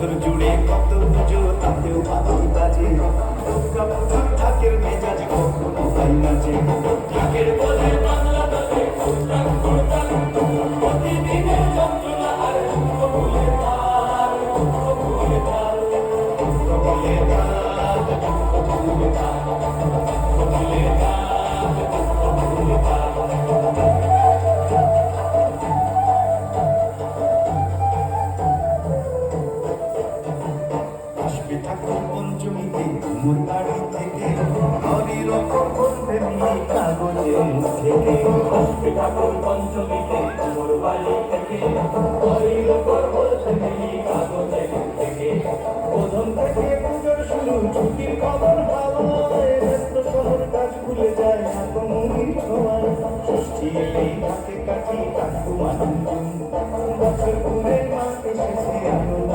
বছর জুড়ে কত পুজো তাতেও বাজি বাজে দুর্গা পুজোর ঢাকের মেজাজ কখনো হয় নাচে ঢাকের বলে বাংলা বাজে ঘুরতাম ঘুরতাম প্রতিদিনের যন্ত্রণা আর দুঃখ ভুলে তার দুঃখ ভুলে তার দুঃখ ভুলে তার দুঃখ ভুলে তার দুঃখ ভুলে তার দুঃখ ভুলে তার আসবে ঠাকুর পঞ্চমীতে মোর বাড়ি থেকে ঘরের ওপর বলবে মিহি কাগজের থেকে আসবে ঠাকুর পঞ্চমীতে মোর বাড়ি থেকে ঘরের ওপর বলবে মিহি কাগজের থেকে প্রথম থেকে পুজোর শুরু ছুটির খবর পাওয়ায় ব্যস্ত শহর কাজ ভুলে যায় না তো মনির ছোঁয়ায় ষষ্ঠী এলেই হাতে কাটি ঠাকুমার বছর ঘুরে মা এসেছে আনন্দ